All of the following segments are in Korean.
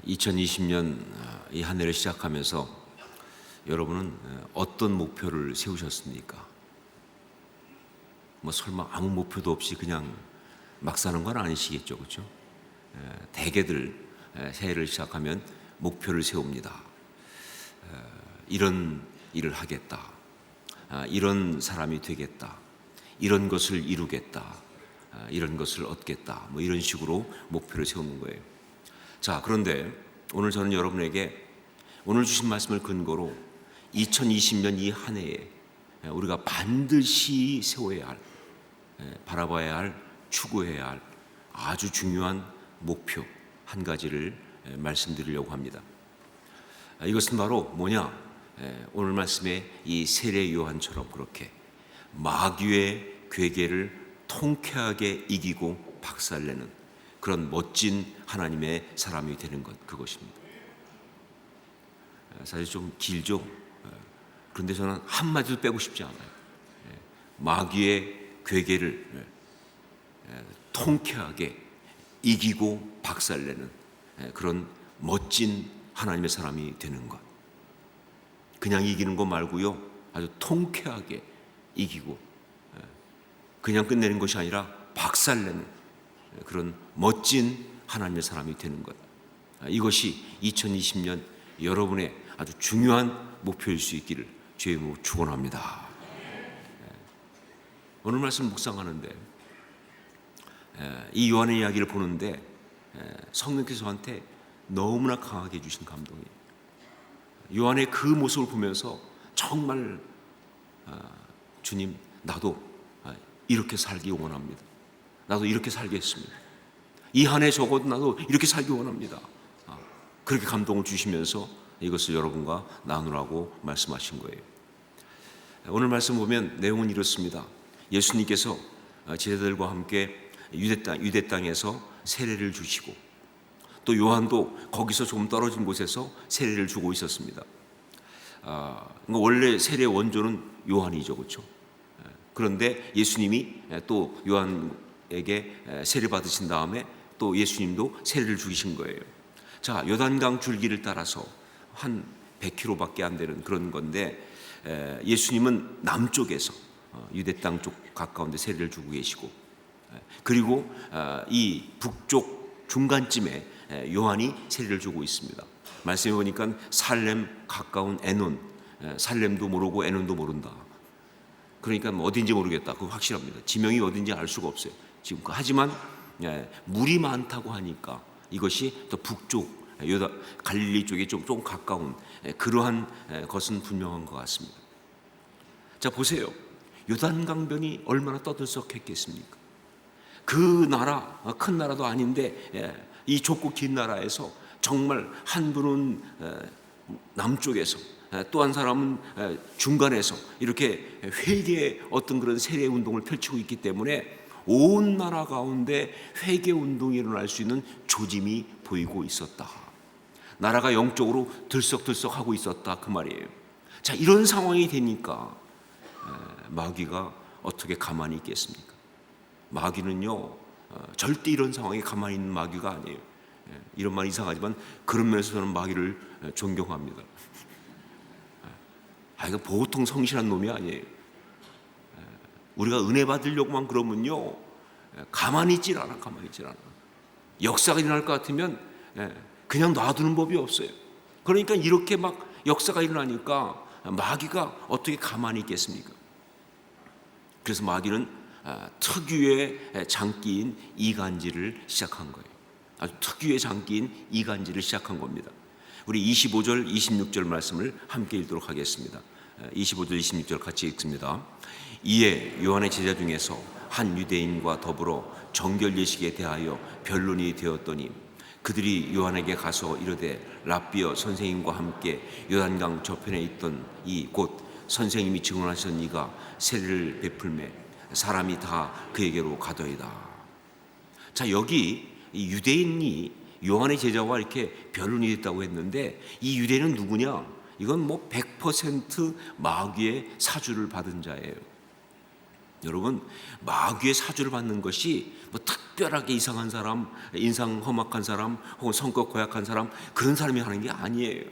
2020년 이 한 해를 시작하면서 여러분은 어떤 목표를 세우셨습니까? 설마 아무 목표도 없이 그냥 막 사는 건 아니시겠죠, 그렇죠? 대개들 새해를 시작하면 목표를 세웁니다. 이런 일을 하겠다, 이런 사람이 되겠다, 이런 것을 이루겠다, 이런 것을 얻겠다, 이런 식으로 목표를 세우는 거예요. 자, 그런데 오늘 저는 여러분에게 오늘 주신 말씀을 근거로 2020년 이 한 해에 우리가 반드시 세워야 할, 바라봐야 할, 추구해야 할 아주 중요한 목표 한 가지를 말씀드리려고 합니다. 이것은 바로 뭐냐? 오늘 말씀에 이 세례 요한처럼 그렇게 마귀의 괴계를 통쾌하게 이기고 박살내는 그런 멋진 하나님의 사람이 되는 것, 그것입니다. 사실 좀 길죠. 그런데 저는 한마디도 빼고 싶지 않아요. 마귀의 괴계를 통쾌하게 이기고 박살내는 그런 멋진 하나님의 사람이 되는 것. 그냥 이기는 것 말고요, 아주 통쾌하게 이기고 그냥 끝내는 것이 아니라 박살내는 그런 멋진 하나님의 사람이 되는 것. 이것이 2020년 여러분의 아주 중요한 목표일 수 있기를 주의 이름으로 축원합니다. 오늘 말씀 묵상하는데 이 요한의 이야기를 보는데 성령께서 저한테 너무나 강하게 주신 감동이에요. 요한의 그 모습을 보면서 정말 주님, 나도 이렇게 살기 원합니다. 나도 이렇게 살겠습니다. 이 한 해 적어도 나도 이렇게 살기 원합니다. 그렇게 감동을 주시면서 이것을 여러분과 나누라고 말씀하신 거예요. 오늘 말씀 보면 내용은 이렇습니다. 예수님께서 제자들과 함께 유대 땅에서 세례를 주시고 또 요한도 거기서 조금 떨어진 곳에서 세례를 주고 있었습니다. 원래 세례 원조는 요한이죠, 그렇죠? 그런데 예수님이 또 요한에게 세례 받으신 다음에 또 예수님도 세례를 주신 거예요. 자, 요단강 줄기를 따라서 한 100km밖에 안 되는 그런 건데 예수님은 남쪽에서 유대 땅 쪽 가까운 데 세례를 주고 계시고 그리고 이 북쪽 중간쯤에 요한이 세례를 주고 있습니다. 말씀해 보니까 살렘 가까운 에논, 살렘도 모르고 에논도 모른다. 그러니까 어딘지 모르겠다. 그거 확실합니다. 지명이 어딘지 알 수가 없어요. 지금 하지만 물이 많다고 하니까 이것이 더 북쪽 갈릴리 쪽에 좀 가까운 그러한 것은 분명한 것 같습니다. 자, 보세요. 요단강변이 얼마나 떠들썩했겠습니까? 그 나라, 큰 나라도 아닌데 이 좁고 긴 나라에서 정말 한 분은 남쪽에서 또 한 사람은 중간에서 이렇게 회개의 어떤 그런 세례 운동을 펼치고 있기 때문에 온 나라 가운데 회개 운동이 일어날 수 있는 조짐이 보이고 있었다. 나라가 영적으로 들썩들썩하고 있었다, 그 말이에요. 자, 이런 상황이 되니까 마귀가 어떻게 가만히 있겠습니까? 마귀는요, 절대 이런 상황에 가만히 있는 마귀가 아니에요. 이런 말 이상하지만 그런 면에서 저는 마귀를 존경합니다. 이거 보통 성실한 놈이 아니에요. 우리가 은혜 받으려고만 그러면요, 가만히 있질 않아. 역사가 일어날 것 같으면 그냥 놔두는 법이 없어요. 그러니까 이렇게 막 역사가 일어나니까 마귀가 어떻게 가만히 있겠습니까? 그래서 마귀는 특유의 장기인 이간질을 시작한 거예요. 아주 특유의 장기인 이간질을 시작한 겁니다. 우리 25절, 26절 말씀을 함께 읽도록 하겠습니다. 25절, 26절 같이 읽습니다. 이에 요한의 제자 중에서 한 유대인과 더불어 정결 예식에 대하여 변론이 되었더니 그들이 요한에게 가서 이르되 랍비여, 선생님과 함께 요단강 저편에 있던 이 곧 선생님이 증언하신 이가 세례를 베풀매 사람이 다 그에게로 가더이다. 자, 여기 이 유대인이 요한의 제자와 이렇게 변론이 됐다고 했는데 이 유대인은 누구냐? 이건 100% 마귀의 사주를 받은 자예요. 여러분, 마귀의 사주를 받는 것이 특별하게 이상한 사람, 인상 험악한 사람, 혹은 성격 고약한 사람, 그런 사람이 하는 게 아니에요.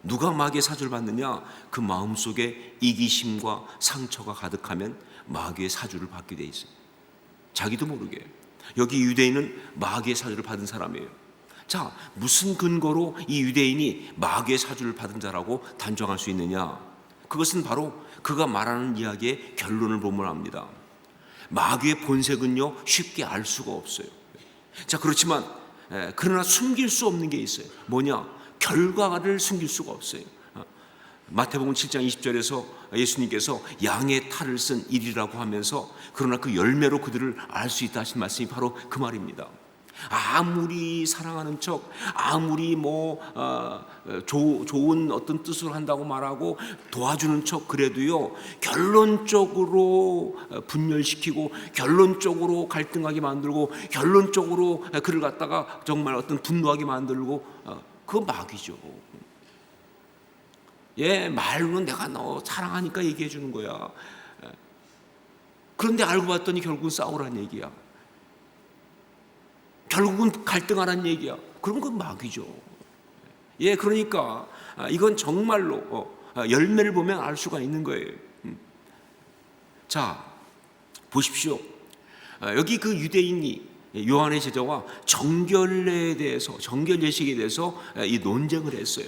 누가 마귀의 사주를 받느냐? 그 마음속에 이기심과 상처가 가득하면 마귀의 사주를 받게 돼 있어요. 자기도 모르게. 여기 유대인은 마귀의 사주를 받은 사람이에요. 자, 무슨 근거로 이 유대인이 마귀의 사주를 받은 자라고 단정할 수 있느냐? 그것은 바로 그가 말하는 이야기의 결론을 보면 압니다. 마귀의 본색은요, 쉽게 알 수가 없어요. 자, 그렇지만 그러나 숨길 수 없는 게 있어요. 뭐냐? 결과를 숨길 수가 없어요. 마태복음 7장 20절에서 예수님께서 양의 탈을 쓴 일이라고 하면서 그러나 그 열매로 그들을 알 수 있다 하신 말씀이 바로 그 말입니다. 아무리 사랑하는 척, 아무리 좋은 어떤 뜻으로 한다고 말하고 도와주는 척 그래도요, 결론적으로 분열시키고 결론적으로 갈등하게 만들고 결론적으로 그를 갖다가 정말 어떤 분노하게 만들고, 그건 마귀죠. 말로는 내가 너 사랑하니까 얘기해 주는 거야. 그런데 알고 봤더니 결국은 싸우란 얘기야. 결국은 갈등하란 얘기야. 그런 건 마귀죠. 그러니까 이건 정말로 열매를 보면 알 수가 있는 거예요. 자, 보십시오. 여기 그 유대인이 요한의 제자와 정결례에 대해서, 정결 예식에 대해서 이 논쟁을 했어요.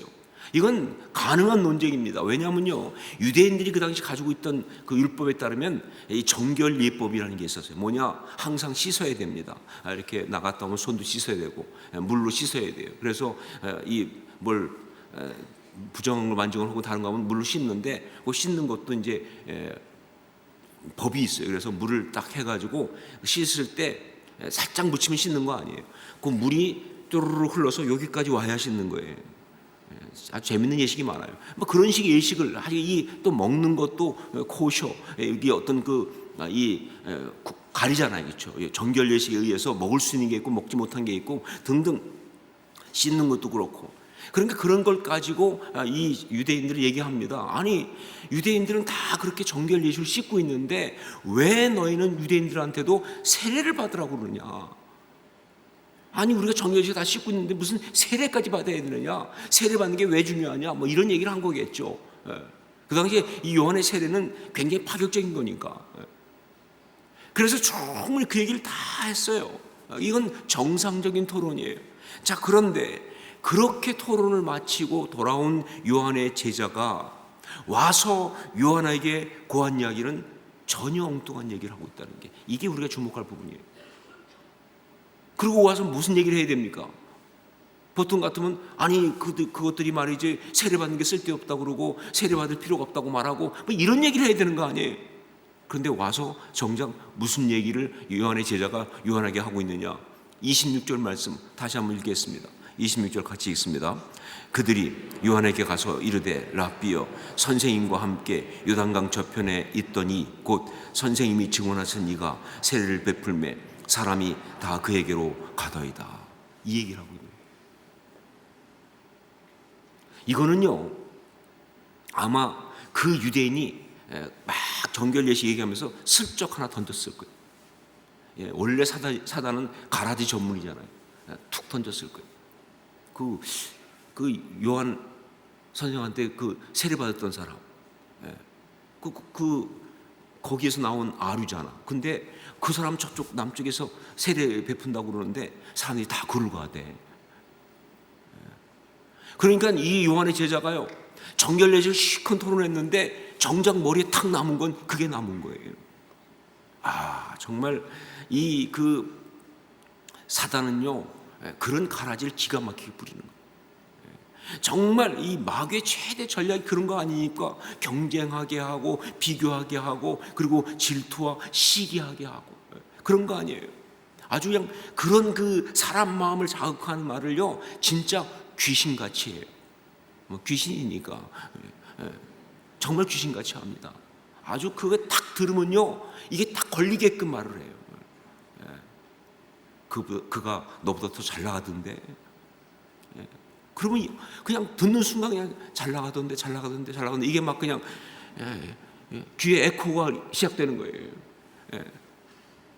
이건 가능한 논쟁입니다. 왜냐하면요, 유대인들이 그 당시 가지고 있던 그 율법에 따르면 이 정결 예법이라는 게 있었어요. 뭐냐? 항상 씻어야 됩니다. 이렇게 나갔다 오면 손도 씻어야 되고 물로 씻어야 돼요. 그래서 이 뭘 부정을 만지거나 혹은 다른 거 하면 물로 씻는데, 그 씻는 것도 이제 법이 있어요. 그래서 물을 딱 해가지고 씻을 때 살짝 묻히면 씻는 거 아니에요. 그 물이 뚜루루 흘러서 여기까지 와야 씻는 거예요. 아주 재밌는 예식이 많아요. 그런 식의 예식을 또 먹는 것도 코셔, 이게 어떤 가리잖아요, 그렇죠? 정결 예식에 의해서 먹을 수 있는 게 있고 먹지 못한 게 있고 등등, 씻는 것도 그렇고. 그러니까 그런 걸 가지고 이 유대인들이 얘기합니다. 아니, 유대인들은 다 그렇게 정결 예식을 씻고 있는데 왜 너희는 유대인들한테도 세례를 받으라고 그러냐? 아니, 우리가 정결예식 다 씻고 있는데 무슨 세례까지 받아야 되느냐? 세례 받는 게 왜 중요하냐? 이런 얘기를 한 거겠죠. 그 당시에 이 요한의 세례는 굉장히 파격적인 거니까. 그래서 충분히 그 얘기를 다 했어요. 이건 정상적인 토론이에요. 자, 그런데 그렇게 토론을 마치고 돌아온 요한의 제자가 와서 요한에게 고한 이야기는 전혀 엉뚱한 얘기를 하고 있다는 게, 이게 우리가 주목할 부분이에요. 그리고 와서 무슨 얘기를 해야 됩니까? 보통 같으면 아니 그것들이 말이지 세례받는 게 쓸데없다고 그러고 세례받을 필요가 없다고 말하고 이런 얘기를 해야 되는 거 아니에요? 그런데 와서 정작 무슨 얘기를 요한의 제자가 요한에게 하고 있느냐? 26절 말씀 다시 한번 읽겠습니다. 26절 같이 읽습니다. 그들이 요한에게 가서 이르되 랍비여, 선생님과 함께 요단강 저편에 있더니 곧 선생님이 증언하신 이가 세례를 베풀매 사람이 다 그에게로 가더이다. 이 얘기를 하고 있는 거예요. 이거는요, 아마 그 유대인이 막 정결 예식 얘기하면서 슬쩍 하나 던졌을 거예요. 원래 사단은 가라지 전문이잖아요. 툭 던졌을 거예요. 그 요한 선생한테 그 세례 받았던 사람, 거기에서 나온 아류잖아. 근데 그 사람 저쪽 남쪽에서 세례 베푼다고 그러는데 사람들이 다 그를 가대. 그러니까 이 요한의 제자가요, 정결 예식을 시큰 토론했는데 정작 머리에 탁 남은 건 그게 남은 거예요. 정말 그 사단은요, 그런 가라지를 기가 막히게 부리는 거예요. 정말 이 마귀의 최대 전략이 그런 거 아니니까 경쟁하게 하고 비교하게 하고 그리고 질투와 시기하게 하고 그런 거 아니에요. 아주 그냥 그런 그 사람 마음을 자극하는 말을요, 진짜 귀신같이 해요. 귀신이니까 정말 귀신같이 합니다. 아주 그거 딱 들으면요, 이게 딱 걸리게끔 말을 해요. 그가 너보다 더 잘 나가던데. 그러면 그냥 듣는 순간 그냥 잘 나가던데 이게 막 그냥 귀에 에코가 시작되는 거예요.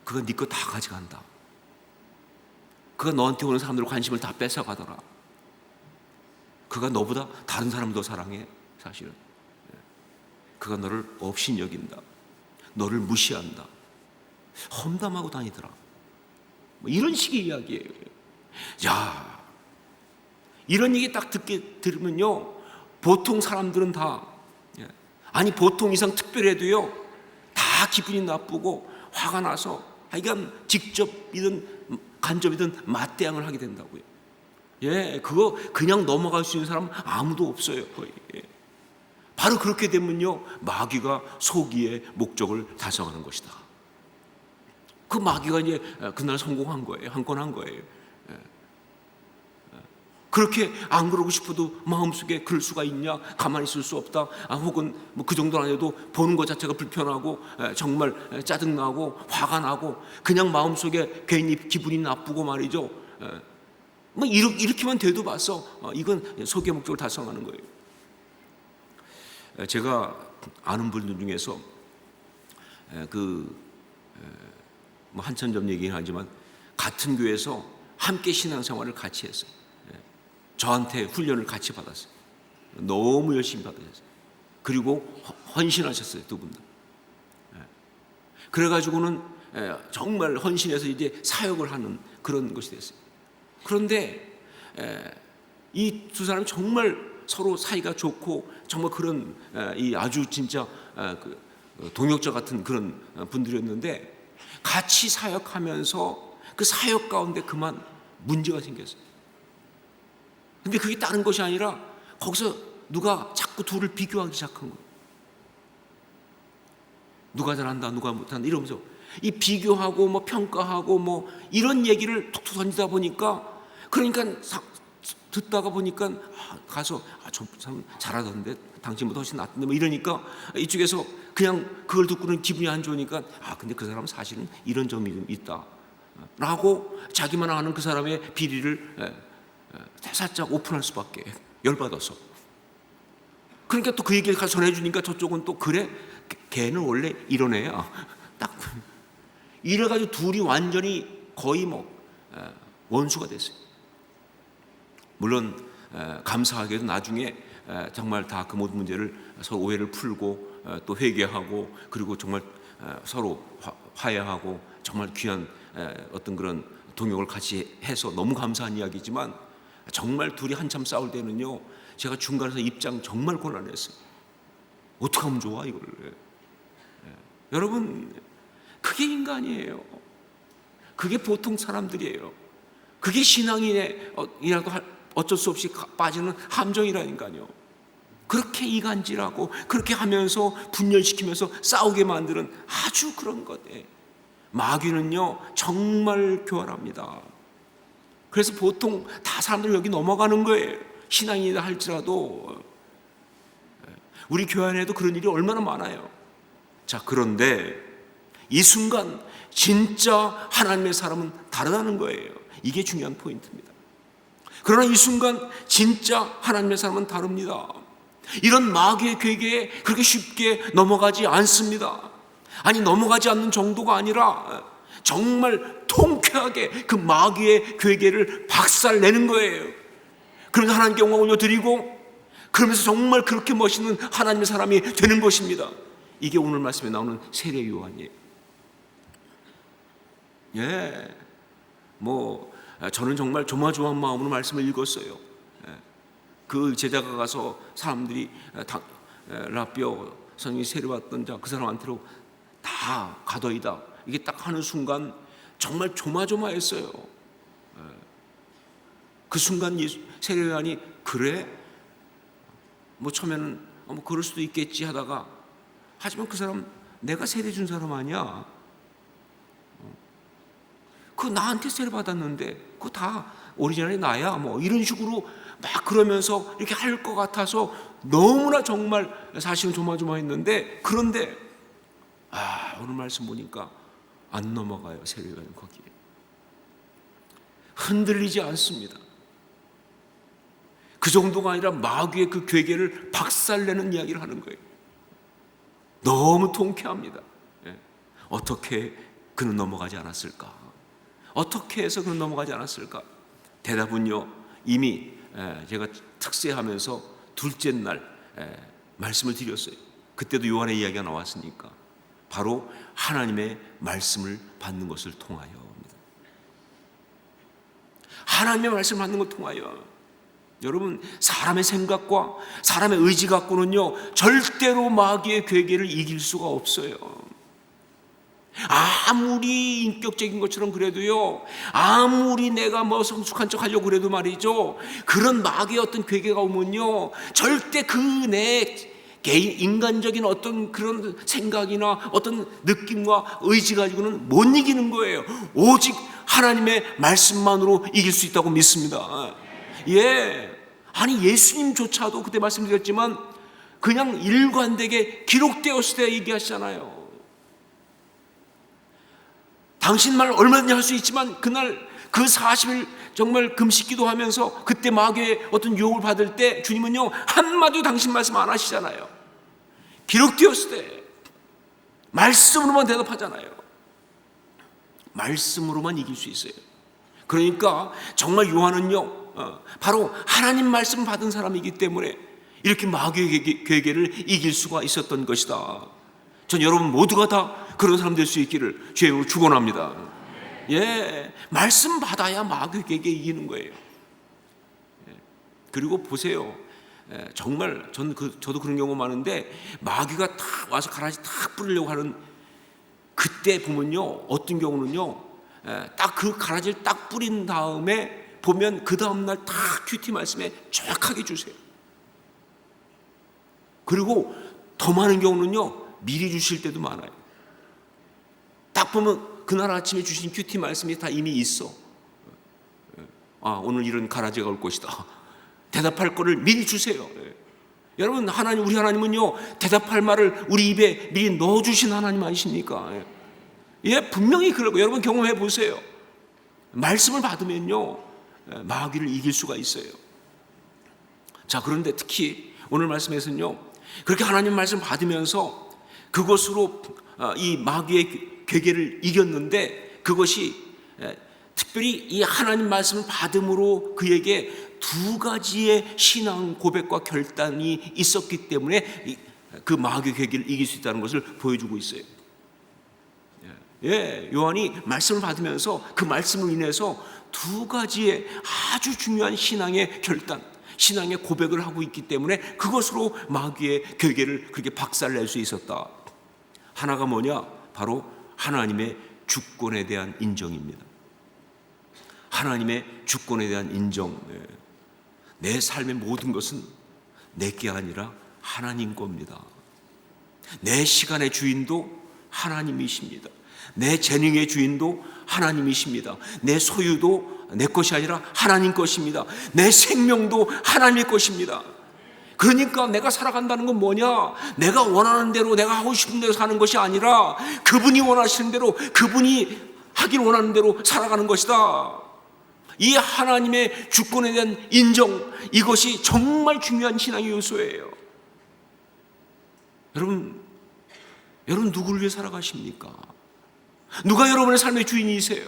그가 네 거 다 가져간다. 그가 너한테 오는 사람들 관심을 다 뺏어가더라. 그가 너보다 다른 사람을 더 사랑해. 사실은 그가 너를 업신여긴다. 너를 무시한다. 험담하고 다니더라. 뭐 이런 식의 이야기예요. 야, 이런 얘기 딱 들으면요, 보통 사람들은 다, 아니 보통 이상 특별해도요, 다 기분이 나쁘고 화가 나서 하여간 직접이든 간접이든 맞대응을 하게 된다고요. 예, 그거 그냥 넘어갈 수 있는 사람 아무도 없어요, 거의. 예. 바로 그렇게 되면요, 마귀가 소기의 목적을 달성하는 것이다. 그 마귀가 이제 그날 성공한 거예요. 한 건 한 거예요. 그렇게 안 그러고 싶어도 마음속에 그럴 수가 있냐? 가만히 있을 수 없다. 혹은 뭐 그 정도는 아니어도 보는 것 자체가 불편하고 정말 짜증나고 화가 나고 그냥 마음속에 괜히 기분이 나쁘고 말이죠. 뭐 이렇게만 돼도 봤어. 이건 소기의 목적을 달성하는 거예요. 제가 아는 분들 중에서 뭐 한참 전 얘기는 하지만 같은 교회에서 함께 신앙생활을 같이 했어요. 저한테 훈련을 같이 받았어요. 너무 열심히 받으셨어요. 그리고 헌신하셨어요, 두 분 다. 그래가지고는 정말 헌신해서 이제 사역을 하는 그런 것이 됐어요. 그런데 이 두 사람이 정말 서로 사이가 좋고 정말 그런 이 아주 진짜 동역자 같은 그런 분들이었는데 같이 사역하면서 그 사역 가운데 그만 문제가 생겼어요. 근데 그게 다른 것이 아니라 거기서 누가 자꾸 둘을 비교하기 시작한 거예요. 누가 잘한다, 누가 못한다 이러면서 이 비교하고 뭐 평가하고 뭐 이런 얘기를 툭툭 던지다 보니까 그러니까 듣다가 보니까 가서 저 사람 잘하던데 당신보다 훨씬 낫던데 뭐 이러니까 이쪽에서 그냥 그걸 듣고는 기분이 안 좋으니까 근데 그 사람은 사실은 이런 점이 좀 있다 라고 자기만 아는 그 사람의 비리를 살짝 오픈할 수밖에. 열받아서. 그러니까 또 그 얘기를 가서 전해주니까 저쪽은 또 그래? 걔는 원래 이런 애야. 딱 이래가지고 둘이 완전히 거의 뭐 원수가 됐어요. 물론 감사하게도 나중에 정말 다 그 모든 문제를 서로 오해를 풀고 또 회개하고 그리고 정말 서로 화해하고 정말 귀한 어떤 그런 동역을 같이 해서 너무 감사한 이야기지만 정말 둘이 한참 싸울 때는요, 제가 중간에서 입장 정말 곤란했어요. 어떻게 하면 좋아 이걸? 여러분, 그게 인간이에요. 그게 보통 사람들이에요. 그게 신앙인이라도 어쩔 수 없이 빠지는 함정이라니까요. 그렇게 이간질하고 그렇게 하면서 분열시키면서 싸우게 만드는 아주 그런 것에 마귀는요 정말 교활합니다. 그래서 보통 다 사람들이 여기 넘어가는 거예요. 신앙인이다 할지라도. 우리 교회 안에도 그런 일이 얼마나 많아요. 자, 그런데 이 순간 진짜 하나님의 사람은 다르다는 거예요. 이게 중요한 포인트입니다. 그러나 이 순간 진짜 하나님의 사람은 다릅니다. 이런 마귀의 괴계에 그렇게 쉽게 넘어가지 않습니다. 아니, 넘어가지 않는 정도가 아니라 정말 통쾌하게 그 마귀의 괴계를 박살내는 거예요. 그러면서 하나님께 영광 올려드리고 그러면서 정말 그렇게 멋있는 하나님의 사람이 되는 것입니다. 이게 오늘 말씀에 나오는 세례 요한이에요. 예, 뭐 저는 정말 조마조마한 마음으로 말씀을 읽었어요. 그 제자가 가서 사람들이 라비오 선생님이 세례받던 자 그 사람한테로 다 가더이다 이게 딱 하는 순간 정말 조마조마했어요. 그 순간 세례 요한이 그래? 뭐 처음에는 뭐 그럴 수도 있겠지 하다가 하지만 그 사람 내가 세례 준 사람 아니야. 그 나한테 세례 받았는데 그거 다 오리지널이 나야 뭐 이런 식으로 막 그러면서 이렇게 할 것 같아서 너무나 정말 사실은 조마조마했는데 그런데 오늘 말씀 보니까 안 넘어가요. 세례요한은 거기에 흔들리지 않습니다. 그 정도가 아니라 마귀의 그 괴계를 박살내는 이야기를 하는 거예요. 너무 통쾌합니다. 어떻게 그는 넘어가지 않았을까? 어떻게 해서 그는 넘어가지 않았을까? 대답은요, 이미 제가 특세하면서 둘째 날 말씀을 드렸어요. 그때도 요한의 이야기가 나왔으니까 바로 하나님의 말씀을 받는 것을 통하여입니다. 하나님의 말씀을 받는 것을 통하여. 여러분, 사람의 생각과 사람의 의지 갖고는요 절대로 마귀의 괴계를 이길 수가 없어요. 아무리 인격적인 것처럼 그래도요, 아무리 내가 뭐 성숙한 척 하려고 그래도 말이죠, 그런 마귀의 어떤 괴계가 오면요 절대 그 내 개인 인간적인 어떤 그런 생각이나 어떤 느낌과 의지 가지고는 못 이기는 거예요. 오직 하나님의 말씀만으로 이길 수 있다고 믿습니다. 예, 아니 예수님조차도 그때 말씀드렸지만 그냥 일관되게 기록되었을 때 얘기하시잖아요. 당신 말 얼마든지 할 수 있지만 그날 그 40일 정말 금식 기도하면서 그때 마귀의 어떤 유혹을 받을 때 주님은요 한마디도 당신 말씀 안 하시잖아요. 기록되었을 때 말씀으로만 대답하잖아요. 말씀으로만 이길 수 있어요. 그러니까 정말 요한은요 바로 하나님 말씀 받은 사람이기 때문에 이렇게 마귀의 괴계를 이길 수가 있었던 것이다. 전 여러분 모두가 다 그런 사람 될 수 있기를 주의 이름으로 축원합니다. 예, 말씀 받아야 마귀의 괴계 이기는 거예요. 그리고 보세요. 정말 저도 그런 경우 많은데 마귀가 탁 와서 가라지 탁 뿌리려고 하는 그때 보면요 어떤 경우는요 딱 그 가라지를 딱 뿌린 다음에 보면 그 다음날 딱 큐티 말씀에 정확하게 주세요. 그리고 더 많은 경우는요 미리 주실 때도 많아요. 딱 보면 그날 아침에 주신 큐티 말씀이 다 이미 있어. 오늘 이런 가라지가 올 것이다. 대답할 거를 미리 주세요. 여러분, 우리 하나님은요 대답할 말을 우리 입에 미리 넣어주신 하나님 아니십니까? 예, 분명히 그러고 여러분 경험해 보세요. 말씀을 받으면요 마귀를 이길 수가 있어요. 자, 그런데 특히 오늘 말씀에서는요 그렇게 하나님 말씀 받으면서 그것으로 이 마귀의 괴계를 이겼는데 그것이 특별히 이 하나님 말씀을 받음으로 그에게 두 가지의 신앙 고백과 결단이 있었기 때문에 그 마귀의 괴계를 이길 수 있다는 것을 보여주고 있어요. 예, 요한이 말씀을 받으면서 그 말씀으로 인해서 두 가지의 아주 중요한 신앙의 결단, 신앙의 고백을 하고 있기 때문에 그것으로 마귀의 괴계를 그렇게 박살낼 수 있었다. 하나가 뭐냐? 바로 하나님의 주권에 대한 인정입니다. 하나님의 주권에 대한 인정. 내 삶의 모든 것은 내게 아니라 하나님 겁니다. 내 시간의 주인도 하나님이십니다. 내 재능의 주인도 하나님이십니다. 내 소유도 내 것이 아니라 하나님 것입니다. 내 생명도 하나님의 것입니다. 그러니까 내가 살아간다는 건 뭐냐? 내가 원하는 대로 내가 하고 싶은 대로 사는 것이 아니라 그분이 원하시는 대로 그분이 하길 원하는 대로 살아가는 것이다. 이 하나님의 주권에 대한 인정, 이것이 정말 중요한 신앙의 요소예요. 여러분 누구를 위해 살아가십니까? 누가 여러분의 삶의 주인이세요?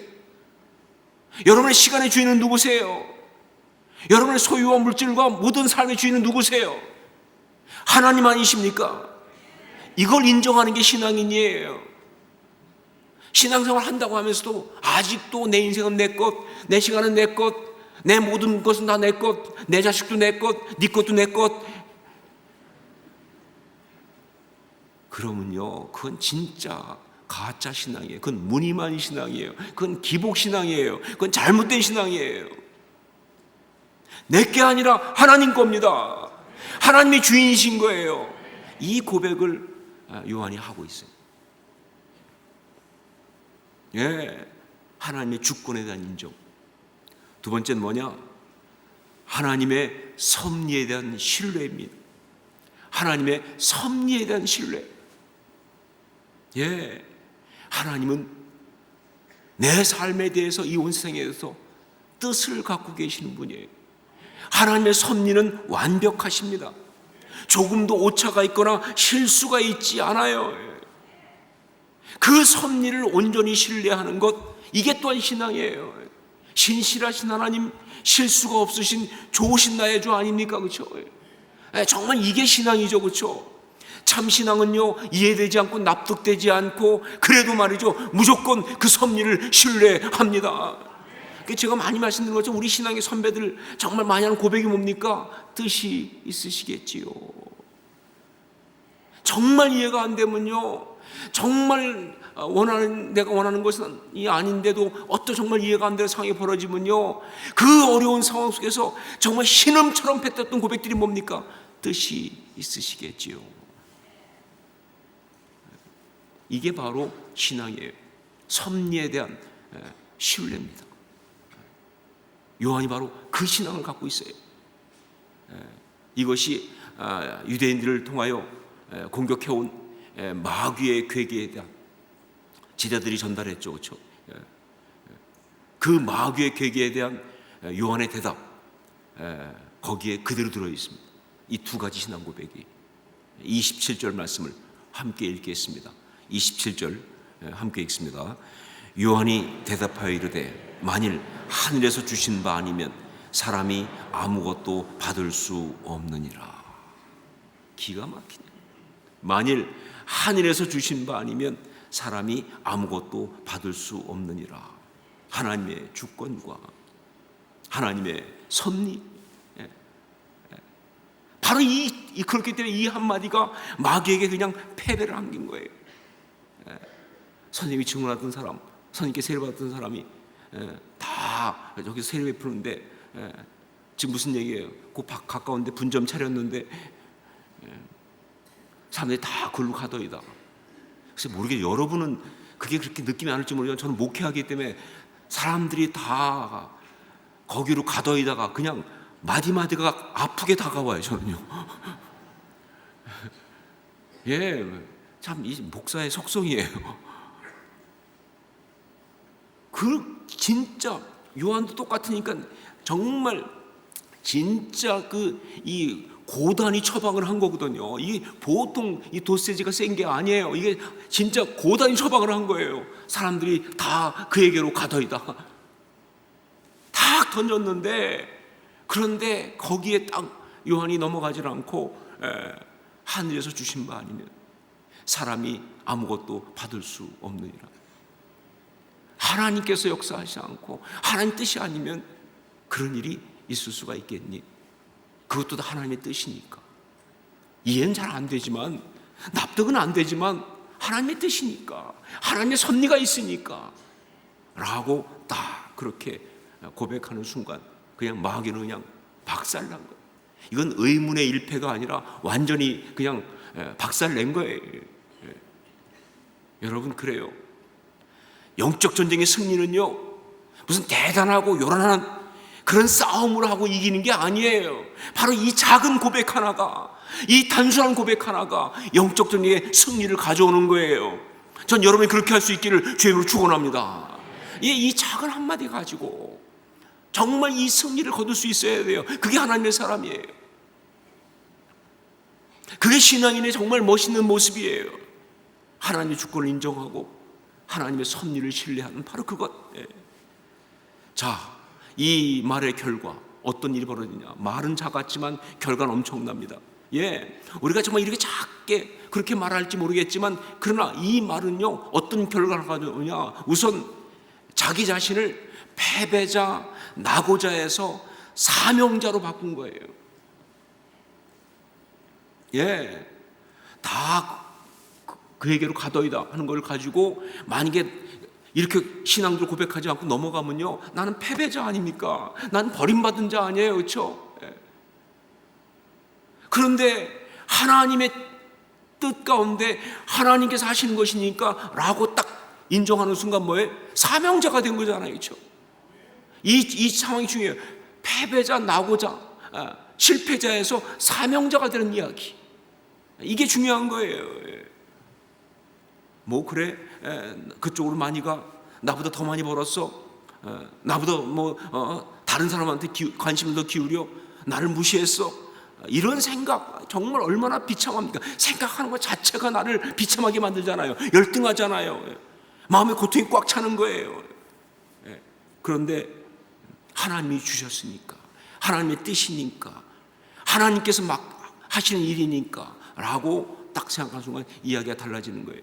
여러분의 시간의 주인은 누구세요? 여러분의 소유와 물질과 모든 삶의 주인은 누구세요? 하나님 아니십니까? 이걸 인정하는 게 신앙인이에요. 신앙생활 한다고 하면서도 아직도 내 인생은 내 것, 내 시간은 내 것, 내 모든 것은 다 내 것, 내 자식도 내 것, 네 것도 내 것. 그러면요 그건 진짜 가짜 신앙이에요. 그건 무늬만 신앙이에요. 그건 기복 신앙이에요. 그건 잘못된 신앙이에요. 내게 아니라 하나님 겁니다. 하나님이 주인이신 거예요. 이 고백을 요한이 하고 있어요. 예, 하나님의 주권에 대한 인정. 두 번째는 뭐냐? 하나님의 섭리에 대한 신뢰입니다. 하나님의 섭리에 대한 신뢰. 예, 하나님은 내 삶에 대해서 이 온 세상에 대해서 뜻을 갖고 계시는 분이에요. 하나님의 섭리는 완벽하십니다. 조금도 오차가 있거나 실수가 있지 않아요. 그 섭리를 온전히 신뢰하는 것, 이게 또한 신앙이에요. 신실하신 하나님, 실수가 없으신 좋으신 나의 주 아닙니까? 그렇죠? 정말 이게 신앙이죠. 그렇죠? 참 신앙은요, 이해되지 않고 납득되지 않고 그래도 말이죠, 무조건 그 섭리를 신뢰합니다. 제가 많이 말씀드린 것처럼 우리 신앙의 선배들 정말 많이 하는 고백이 뭡니까? 뜻이 있으시겠지요. 정말 이해가 안 되면요, 정말 내가 원하는 것은 아닌데도 어떤 정말 이해가 안 되는 상황이 벌어지면요, 그 어려운 상황 속에서 정말 신음처럼 뱉었던 고백들이 뭡니까? 뜻이 있으시겠지요. 이게 바로 신앙이에요. 섭리에 대한 신뢰입니다. 요한이 바로 그 신앙을 갖고 있어요. 이것이 유대인들을 통하여 공격해온 마귀의 괴계에 대한 제자들이 전달했죠. 그렇죠? 그 마귀의 괴계에 대한 요한의 대답, 거기에 그대로 들어 있습니다. 이 두 가지 신앙 고백이. 27절 말씀을 함께 읽겠습니다. 27절 함께 읽습니다. 요한이 대답하여 이르되 만일 하늘에서 주신 바 아니면 사람이 아무것도 받을 수 없느니라. 기가 막히네. 만일 하늘에서 주신 바 아니면 사람이 아무것도 받을 수 없느니라. 하나님의 주권과 하나님의 섭리, 바로 그렇기 때문에 이 한마디가 마귀에게 그냥 패배를 안긴 거예요. 선생님이 증언하던 사람, 선생님께 세례 받았던 사람이 다 여기서 세례 베푸는데 지금 무슨 얘기예요? 그 가까운데 분점 차렸는데 사람들이 다 그걸로 가더이다. 그래서 모르겠어요. 여러분은 그게 그렇게 느낌이 안 올지 모르지만 저는 목회하기 때문에 사람들이 다 거기로 가더이다가 그냥 마디마디가 아프게 다가와요. 저는요. 예, 참 이 목사의 속성이에요. 그 진짜 요한도 똑같으니까 정말 진짜 이 고단히 처방을 한 거거든요. 이게 보통 이 도세지가 센 게 아니에요. 이게 진짜 고단히 처방을 한 거예요. 사람들이 다 그에게로 가더이다. 다 던졌는데, 그런데 거기에 딱 요한이 넘어가질 않고 하늘에서 주신 바 아니면 사람이 아무것도 받을 수 없느니라. 하나님께서 역사하지 않고 하나님 뜻이 아니면 그런 일이 있을 수가 있겠니? 그것도 다 하나님의 뜻이니까. 이해는 잘 안 되지만, 납득은 안 되지만 하나님의 뜻이니까, 하나님의 섭리가 있으니까 라고 딱 그렇게 고백하는 순간 그냥 마귀는 그냥 박살난 거예요. 이건 의문의 일패가 아니라 완전히 그냥 박살낸 거예요. 여러분, 그래요. 영적 전쟁의 승리는요, 무슨 대단하고 요란한 그런 싸움을 하고 이기는 게 아니에요. 바로 이 작은 고백 하나가, 이 단순한 고백 하나가 영적 전쟁의 승리를 가져오는 거예요. 전 여러분이 그렇게 할 수 있기를 주님으로 축원합니다. 이 작은 한마디 가지고 정말 이 승리를 거둘 수 있어야 돼요. 그게 하나님의 사람이에요. 그게 신앙인의 정말 멋있는 모습이에요. 하나님의 주권을 인정하고 하나님의 섭리를 신뢰하는 바로 그것. 자, 이 말의 결과 어떤 일이 벌어지냐? 말은 작았지만 결과는 엄청납니다. 우리가 정말 이렇게 작게 그렇게 말할지 모르겠지만, 그러나 이 말은요, 어떤 결과를 가져오냐? 우선 자기 자신을 패배자, 낙오자에서 사명자로 바꾼 거예요. 다 그에게로 가더이다 하는 걸 가지고 만약에 이렇게 신앙도 고백하지 않고 넘어가면요, 나는 패배자 아닙니까? 나는 버림받은 자 아니에요. 그렇죠? 그런데 하나님의 뜻 가운데 하나님께서 하시는 것이니까 라고 딱 인정하는 순간 뭐예요? 사명자가 된 거잖아요. 그렇죠? 이 상황이 중요해요. 패배자, 낙오자, 실패자에서 사명자가 되는 이야기. 이게 중요한 거예요. 뭐 그래, 그쪽으로 많이 가, 나보다 더 많이 벌었어, 나보다 다른 사람한테 관심을 더 기울여, 나를 무시했어, 이런 생각 정말 얼마나 비참합니까? 생각하는 것 자체가 나를 비참하게 만들잖아요. 열등하잖아요. 마음의 고통이 꽉 차는 거예요. 그런데 하나님이 주셨으니까, 하나님의 뜻이니까, 하나님께서 막 하시는 일이니까 라고 딱 생각하는 순간 이야기가 달라지는 거예요.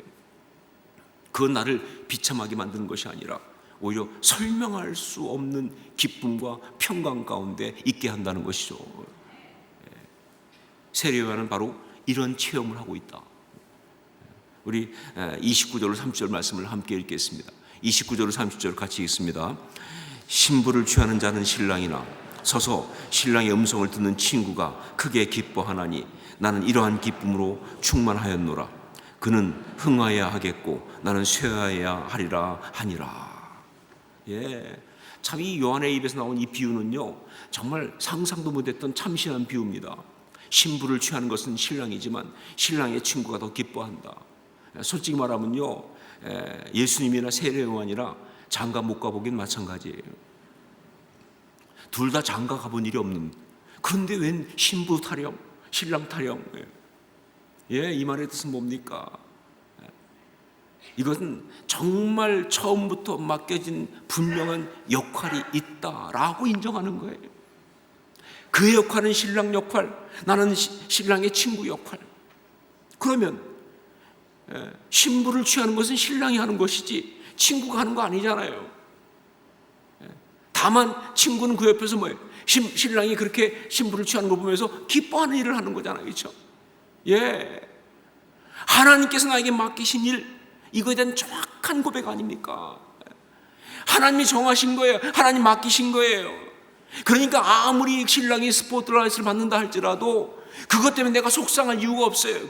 그건 나를 비참하게 만드는 것이 아니라 오히려 설명할 수 없는 기쁨과 평강 가운데 있게 한다는 것이죠. 세례요한은 바로 이런 체험을 하고 있다. 우리 29절 30절 말씀을 함께 읽겠습니다. 29절 30절 같이 읽습니다. 신부를 취하는 자는 신랑이나 서서 신랑의 음성을 듣는 친구가 크게 기뻐하나니 나는 이러한 기쁨으로 충만하였노라. 그는 흥하여야 하겠고 나는 쇠하여야 하리라 하니라. 참 이 요한의 입에서 나온 이 비유는요, 정말 상상도 못했던 참신한 비유입니다. 신부를 취하는 것은 신랑이지만 신랑의 친구가 더 기뻐한다. 솔직히 말하면요, 예수님이나 세례요한이나 장가 못 가보긴 마찬가지예요. 둘 다 장가 가본 일이 없는, 그런데 웬 신부 타령, 신랑 타령. 이 말의 뜻은 뭡니까? 이것은 정말 처음부터 맡겨진 분명한 역할이 있다라고 인정하는 거예요. 그의 역할은 신랑 역할, 나는 신랑의 친구 역할. 그러면 신부를 취하는 것은 신랑이 하는 것이지 친구가 하는 거 아니잖아요. 다만 친구는 그 옆에서 뭐예요? 신랑이 그렇게 신부를 취하는 거 보면서 기뻐하는 일을 하는 거잖아요. 그렇죠? 하나님께서 나에게 맡기신 일, 이거에 대한 정확한 고백 아닙니까? 하나님이 정하신 거예요. 하나님 맡기신 거예요. 그러니까 아무리 신랑이 스포트라이트를 받는다 할지라도 그것 때문에 내가 속상할 이유가 없어요.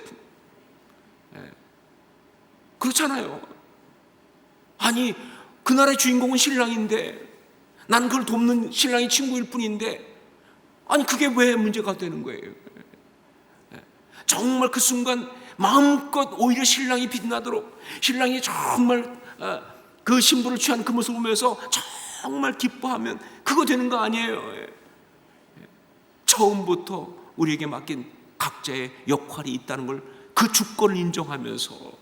그렇잖아요. 아니, 그날의 주인공은 신랑인데 난 그걸 돕는 신랑의 친구일 뿐인데, 아니 그게 왜 문제가 되는 거예요? 정말 그 순간 마음껏 오히려 신랑이 빛나도록, 신랑이 정말 그 신부를 취한 그 모습을 보면서 정말 기뻐하면 그거 되는 거 아니에요. 처음부터 우리에게 맡긴 각자의 역할이 있다는 걸, 그 주권을 인정하면서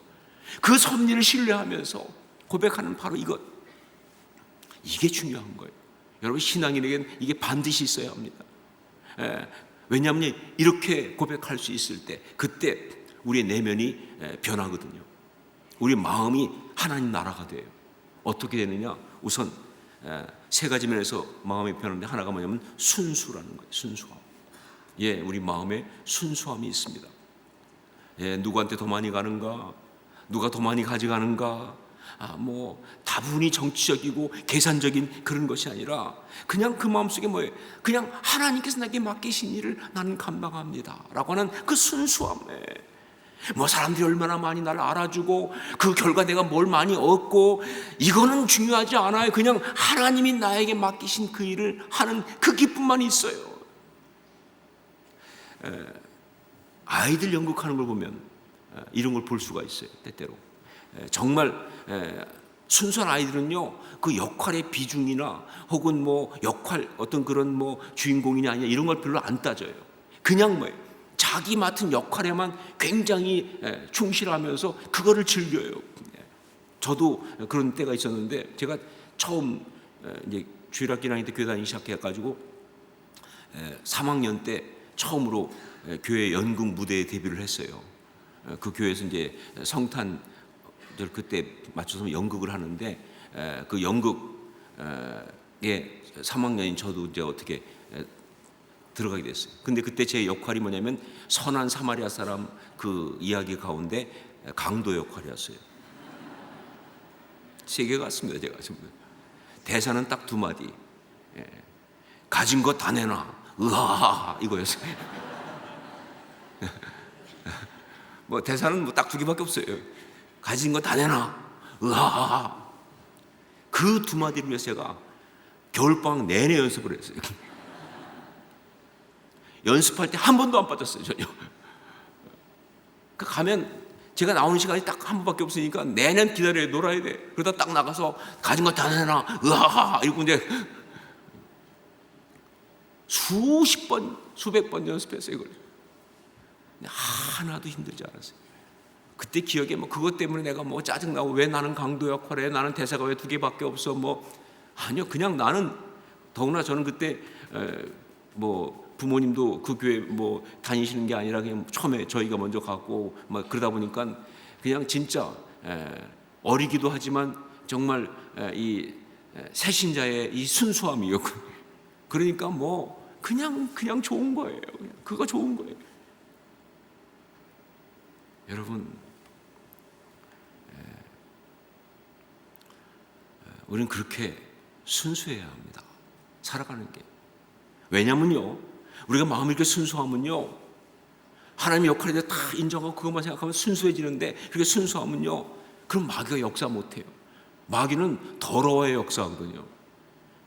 그 섭리를 신뢰하면서 고백하는 바로 이것, 이게 중요한 거예요. 여러분, 신앙인에게는 이게 반드시 있어야 합니다. 왜냐하면 이렇게 고백할 수 있을 때, 그때 우리의 내면이 변하거든요. 우리 마음이 하나님 나라가 돼요. 어떻게 되느냐? 우선 세 가지 면에서 마음이 변하는데, 하나가 뭐냐면 순수라는 거예요. 순수함. 우리 마음에 순수함이 있습니다. 누구한테 더 많이 가는가? 누가 더 많이 가져가는가? 뭐 다분히 정치적이고 계산적인 그런 것이 아니라 그냥 그 마음속에 뭐예요? 그냥 하나님께서 나에게 맡기신 일을 나는 감당합니다 라고 하는 그 순수함에, 뭐 사람들이 얼마나 많이 나를 알아주고 그 결과 내가 뭘 많이 얻고 이거는 중요하지 않아요. 그냥 하나님이 나에게 맡기신 그 일을 하는 그 기쁨만 있어요. 아이들 연극하는 걸 보면 이런 걸 볼 수가 있어요. 때때로 정말 순수한 아이들은요, 그 역할의 비중이나 혹은 뭐 역할, 어떤 그런 뭐 주인공이냐 아니냐 이런 걸 별로 안 따져요. 그냥 뭐예요? 자기 맡은 역할에만 굉장히 충실하면서 그거를 즐겨요. 저도 그런 때가 있었는데, 제가 처음 이제 주일학교 1학년 때 교회 다니기 시작해가지고 3학년 때 처음으로 교회 연극 무대에 데뷔를 했어요. 그 교회에서 이제 성탄 그때 맞춰서 연극을 하는데, 그 연극에 3학년인 저도 이제 어떻게 들어가게 됐어요. 근데 그때 제 역할이 뭐냐면 선한 사마리아 사람 그 이야기 가운데 강도 역할이었어요. 세계 같습니다. 제가 지금 대사는 딱 2마디. 가진 거 다 내놔. 으하, 이거였어요. 뭐 대사는 뭐 딱 2개밖에 없어요. 가진 거 다 내놔. 으하. 그 2마디를 위해서 제가 겨울방학 내내 연습을 했어요. 연습할 때 한 번도 안 빠졌어요, 전혀. 가면 제가 나오는 시간이 딱 한 번밖에 없으니까 내년 기다려야, 놀아야 돼. 그러다 딱 나가서 가진 거 다 내놔. 으하. 이러고 이제 수십 번, 수백 번 연습했어요, 이걸. 하나도 힘들지 않았어요. 그때 기억에 뭐 그것 때문에 내가 뭐 짜증나고 왜 나는 강도 역할에 나는 대사가 왜 2개밖에 없어 뭐 아니요, 그냥 나는 더구나 저는 그때 뭐 부모님도 그 교회 뭐 다니시는 게 아니라 그냥 처음에 저희가 먼저 가고 막 그러다 보니까 그냥 진짜 어리기도 하지만 정말 이 새신자의 이 순수함이었고 그러니까 뭐 그냥 좋은 거예요. 그거 좋은 거예요. 여러분, 우리는 그렇게 순수해야 합니다. 살아가는 게. 왜냐면요, 우리가 마음이 이렇게 순수하면요, 하나님의 역할에 대해 다 인정하고 그것만 생각하면 순수해지는데, 그렇게 순수하면요, 그럼 마귀가 역사 못해요. 마귀는 더러워야 역사하거든요.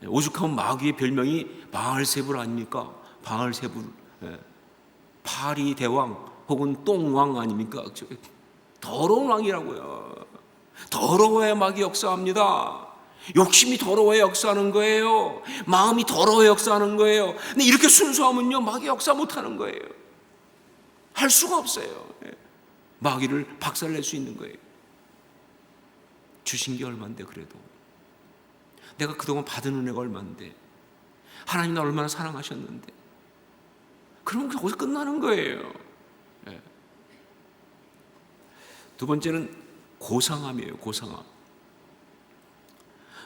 오죽하면 마귀의 별명이 바알세불 아닙니까? 바알세불, 파리 대왕 혹은 똥왕 아닙니까? 더러운 왕이라고요. 더러워야 마귀 역사합니다. 욕심이 더러워야 역사하는 거예요. 마음이 더러워야 역사하는 거예요. 근데 이렇게 순수하면요, 마귀 역사 못하는 거예요. 할 수가 없어요. 마귀를 박살낼 수 있는 거예요. 주신 게 얼만데 그래도 내가 그동안 받은 은혜가 얼만데 하나님 나 얼마나 사랑하셨는데 그러면 거기서 끝나는 거예요. 두 번째는 고상함이에요. 고상함.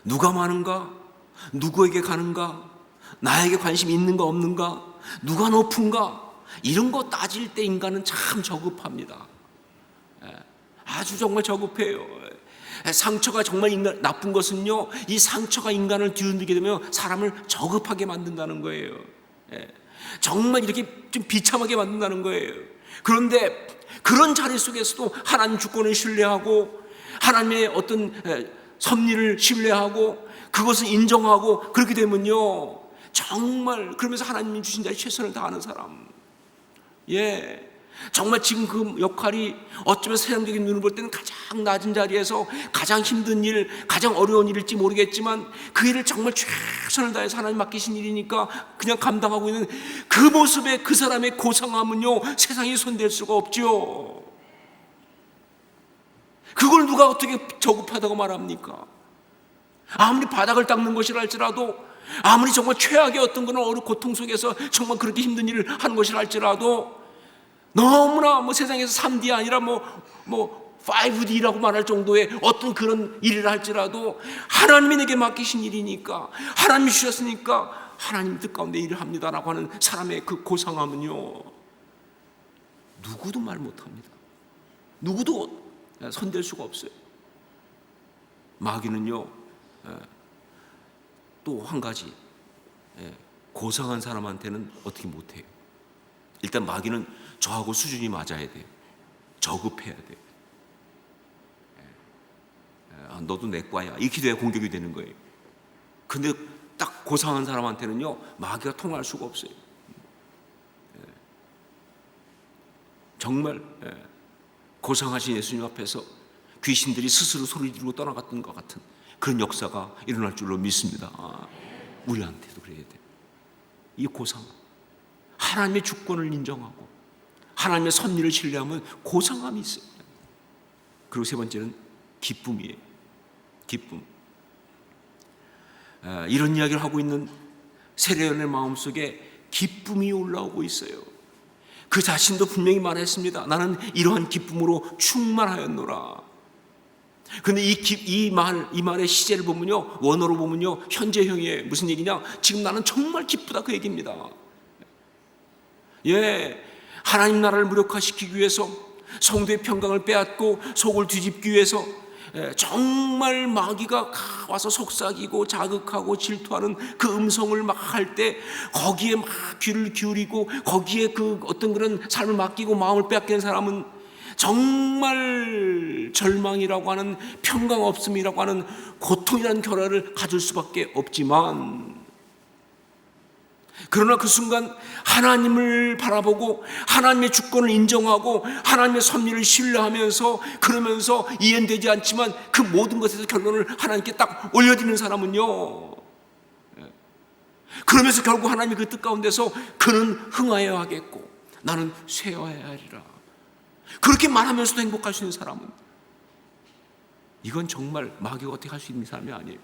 누가 많은가? 누구에게 가는가? 나에게 관심이 있는가 없는가? 누가 높은가? 이런 거 따질 때 인간은 참 저급합니다. 아주 정말 저급해요. 상처가 정말 나쁜 것은요, 이 상처가 인간을 뒤흔들게 되면 사람을 저급하게 만든다는 거예요. 정말 이렇게 좀 비참하게 만든다는 거예요. 그런데 그런 자리 속에서도 하나님 주권을 신뢰하고 하나님의 어떤 섭리를 신뢰하고 그것을 인정하고 그렇게 되면요, 정말 그러면서 하나님이 주신 자에 최선을 다하는 사람, 정말 지금 그 역할이 어쩌면 세상적인 눈을 볼 때는 가장 낮은 자리에서 가장 힘든 일, 가장 어려운 일일지 모르겠지만 그 일을 정말 최선을 다해서 하나님 맡기신 일이니까 그냥 감당하고 있는 그 모습에 그 사람의 고상함은요, 세상에 손댈 수가 없죠. 그걸 누가 어떻게 저급하다고 말합니까? 아무리 바닥을 닦는 것이라 할지라도, 아무리 정말 최악의 어떤 그런 어려운 고통 속에서 정말 그렇게 힘든 일을 하는 것이라 할지라도 너무나 뭐 세상에서 3D 아니라 뭐 5D라고 말할 정도의 어떤 그런 일이라 할지라도 하나님이 내게 맡기신 일이니까, 하나님이 주셨으니까 하나님 뜻 가운데 일을 합니다라고 하는 사람의 그 고상함은요, 누구도 말 못합니다. 누구도 손댈 수가 없어요. 마귀는요, 또 한 가지, 고상한 사람한테는 어떻게 못해요. 일단 마귀는 저하고 수준이 맞아야 돼요. 저급해야 돼요. 너도 내 과야, 이렇게 돼야 공격이 되는 거예요. 근데 딱 고상한 사람한테는요, 마귀가 통할 수가 없어요. 정말 고상하신 예수님 앞에서 귀신들이 스스로 소리 지르고 떠나갔던 것 같은 그런 역사가 일어날 줄로 믿습니다. 우리한테도 그래야 돼요. 이 고상함, 하나님의 주권을 인정하고 하나님의 섭리를 신뢰하면 고상함이 있어요. 그리고 세 번째는 기쁨이에요. 기쁨. 이런 이야기를 하고 있는 세례요한의 마음속에 기쁨이 올라오고 있어요. 그 자신도 분명히 말했습니다. 나는 이러한 기쁨으로 충만하였노라. 그런데 이 말의 시제를 보면요, 원어로 보면요, 현재형이에요. 무슨 얘기냐? 지금 나는 정말 기쁘다, 그 얘기입니다. 하나님 나라를 무력화시키기 위해서, 성도의 평강을 빼앗고 속을 뒤집기 위해서 정말 마귀가 와서 속삭이고 자극하고 질투하는 그 음성을 막 할 때 거기에 막 귀를 기울이고 거기에 그 어떤 그런 삶을 맡기고 마음을 빼앗기는 사람은 정말 절망이라고 하는, 평강 없음이라고 하는 고통이라는 결과를 가질 수밖에 없지만, 그러나 그 순간 하나님을 바라보고 하나님의 주권을 인정하고 하나님의 섭리를 신뢰하면서 그러면서 이해되지 않지만 그 모든 것에서 결론을 하나님께 딱 올려드리는 사람은요, 그러면서 결국 하나님이 그 뜻 가운데서 그는 흥하여야 하겠고 나는 쇠하여야 하리라. 그렇게 말하면서도 행복할 수 있는 사람은, 이건 정말 마귀가 어떻게 할 수 있는 사람이 아니에요.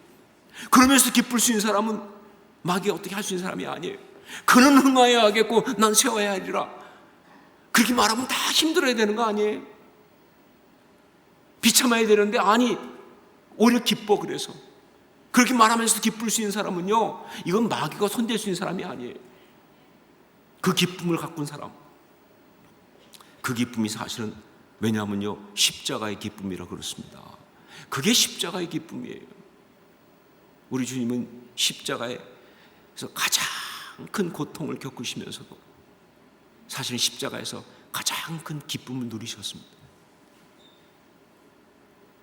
그러면서 기쁠 수 있는 사람은 마귀가 어떻게 할 수 있는 사람이 아니에요. 그는 흥하여야 하겠고 난 쇠하여야 하리라. 그렇게 말하면 다 힘들어야 되는 거 아니에요? 비참해야 되는데 아니, 오히려 기뻐. 그래서 그렇게 말하면서도 기쁠 수 있는 사람은요, 이건 마귀가 손댈 수 있는 사람이 아니에요. 그 기쁨을 갖고 온 사람, 그 기쁨이 사실은, 왜냐하면요, 십자가의 기쁨이라 그렇습니다. 그게 십자가의 기쁨이에요. 우리 주님은 십자가에서 가장 큰 고통을 겪으시면서도 사실은 십자가에서 가장 큰 기쁨을 누리셨습니다.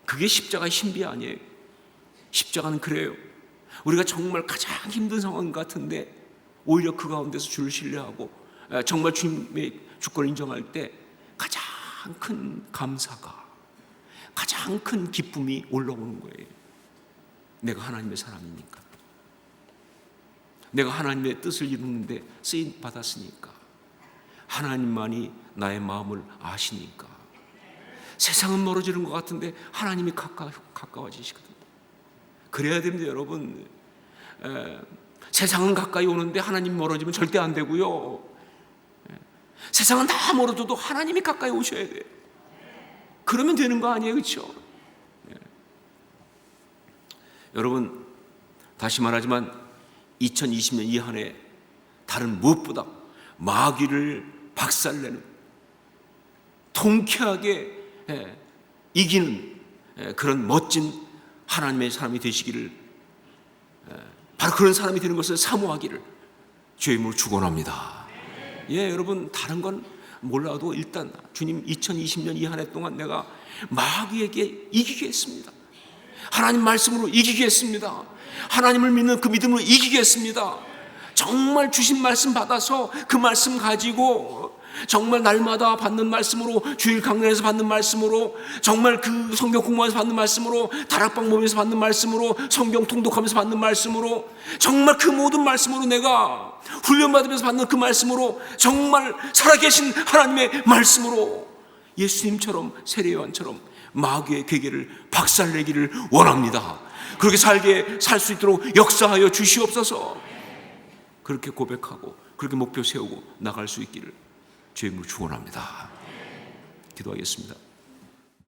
그게 십자가의 신비 아니에요. 십자가는 그래요. 우리가 정말 가장 힘든 상황 같은데 오히려 그 가운데서 주를 신뢰하고 정말 주님의 주권을 인정할 때 가장 큰 감사가, 가장 큰 기쁨이 올라오는 거예요. 내가 하나님의 사람이니까, 내가 하나님의 뜻을 이루는데 쓰임 받았으니까, 하나님만이 나의 마음을 아시니까. 세상은 멀어지는 것 같은데 하나님이 가까워지시거든요. 그래야 됩니다, 여러분. 세상은 가까이 오는데 하나님 멀어지면 절대 안 되고요. 세상은 다 멀어져도 하나님이 가까이 오셔야 돼요. 그러면 되는 거 아니에요, 그렇죠? 여러분, 다시 말하지만 2020년 이 한 해 다른 무엇보다 마귀를 박살내는, 통쾌하게 이기는 그런 멋진 하나님의 사람이 되시기를, 바로 그런 사람이 되는 것을 사모하기를 주의 이름으로 축원합니다. 예, 여러분, 다른 건 몰라도 일단 주님 2020년 이 한 해 동안 내가 마귀에게 이기겠습니다. 하나님 말씀으로 이기겠습니다. 하나님을 믿는 그 믿음으로 이기겠습니다. 정말 주신 말씀 받아서 그 말씀 가지고 정말 날마다 받는 말씀으로, 주일 강단에서 받는 말씀으로, 정말 그 성경 공부하면서 받는 말씀으로, 다락방 모임에서 받는 말씀으로, 성경 통독하면서 받는 말씀으로, 정말 그 모든 말씀으로, 내가 훈련받으면서 받는 그 말씀으로, 정말 살아계신 하나님의 말씀으로 예수님처럼, 세례요한처럼 마귀의 괴계를 박살내기를 원합니다. 그렇게 살 수 있도록 역사하여 주시옵소서. 그렇게 고백하고 그렇게 목표 세우고 나갈 수 있기를 주의 이름으로 축원합니다. 기도하겠습니다.